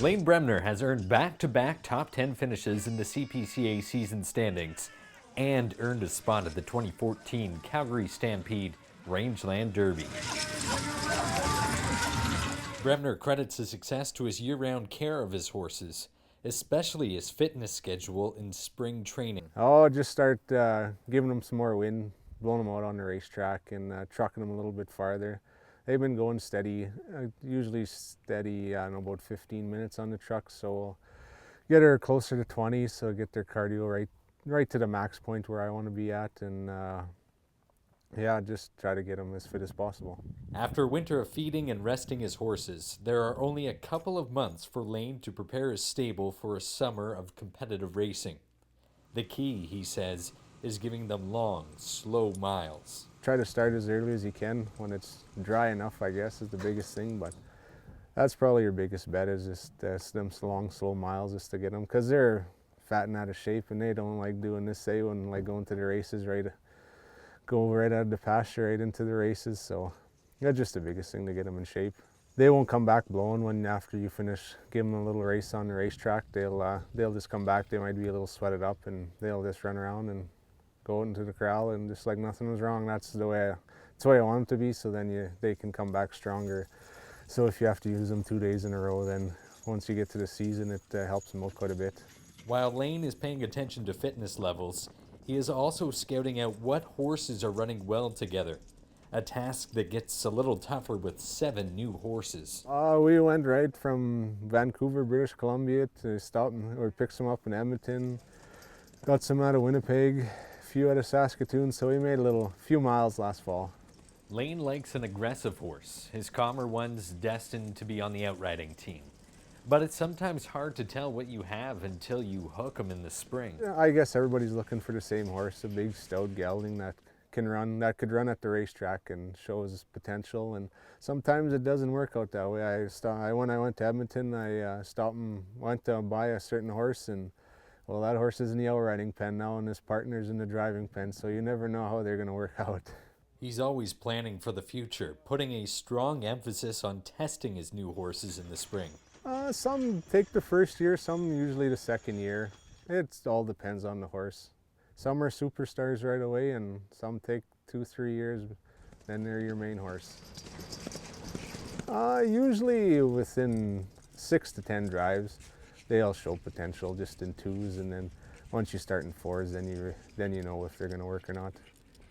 Layne Bremner has earned back-to-back top 10 finishes in the CPCA season standings and earned a spot at the 2014 Calgary Stampede Rangeland Derby. Bremner credits his success to his year-round care of his horses, especially his fitness schedule in spring training. Just start giving them some more wind, blowing them out on the racetrack and trucking them a little bit farther. They've been going steady, usually steady in about 15 minutes on the truck, so we'll get her closer to 20, so get their cardio right to the max point where I want to be at, and yeah, just try to get them as fit as possible. After a winter of feeding and resting his horses, there are only a couple of months for Layne to prepare his stable for a summer of competitive racing. The key, he says, is giving them long, slow miles. Try to start as early as you can when it's dry enough, I guess, is the biggest thing, but that's probably your biggest bet, is just them long, slow miles just to get them, because they're fat and out of shape and they don't like doing this, they wouldn't like going to the races, go right out of the pasture right into the races, so that's just the biggest thing to get them in shape. They won't come back blowing when after you finish, give them a little race on the racetrack. They'll just come back, they might be a little sweated up and they'll just run around and go into the corral and just like nothing was wrong. That's the way I want them to be, so then they can come back stronger. So if you have to use them 2 days in a row, then once you get to the season, it helps them out quite a bit. While Layne is paying attention to fitness levels, he is also scouting out what horses are running well together, a task that gets a little tougher with 7 new horses. We went right from Vancouver, British Columbia to Stoughton, or picked some up in Edmonton, got some out of Winnipeg, a few out of Saskatoon, so we made a few miles last fall. Layne likes an aggressive horse, his calmer one's destined to be on the outriding team. But it's sometimes hard to tell what you have until you hook them in the spring. I guess everybody's looking for the same horse, a big stout gelding that could run at the racetrack and show his potential, and sometimes it doesn't work out that way. When I went to Edmonton, I stopped and went to buy a certain horse, and well, that horse is in the outriding pen now and his partner's in the driving pen, so you never know how they're going to work out. He's always planning for the future, putting a strong emphasis on testing his new horses in the spring. Some take the first year, some usually the second year. It all depends on the horse. Some are superstars right away and some take 2-3 years, then they're your main horse. Usually within 6 to 10 drives, they all show potential just in 2s, and then once you start in 4s, then you know if they're going to work or not.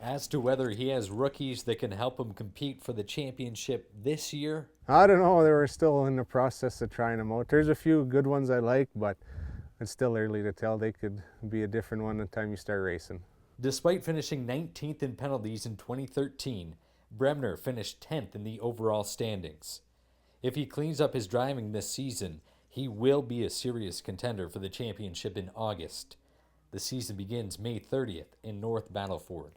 As to whether he has rookies that can help him compete for the championship this year? I don't know, they were still in the process of trying them out. There's a few good ones I like, but it's still early to tell. They could be a different one the time you start racing. Despite finishing 19th in penalties in 2013, Bremner finished 10th in the overall standings. If he cleans up his driving this season, he will be a serious contender for the championship in August. The season begins May 30th in North Battleford.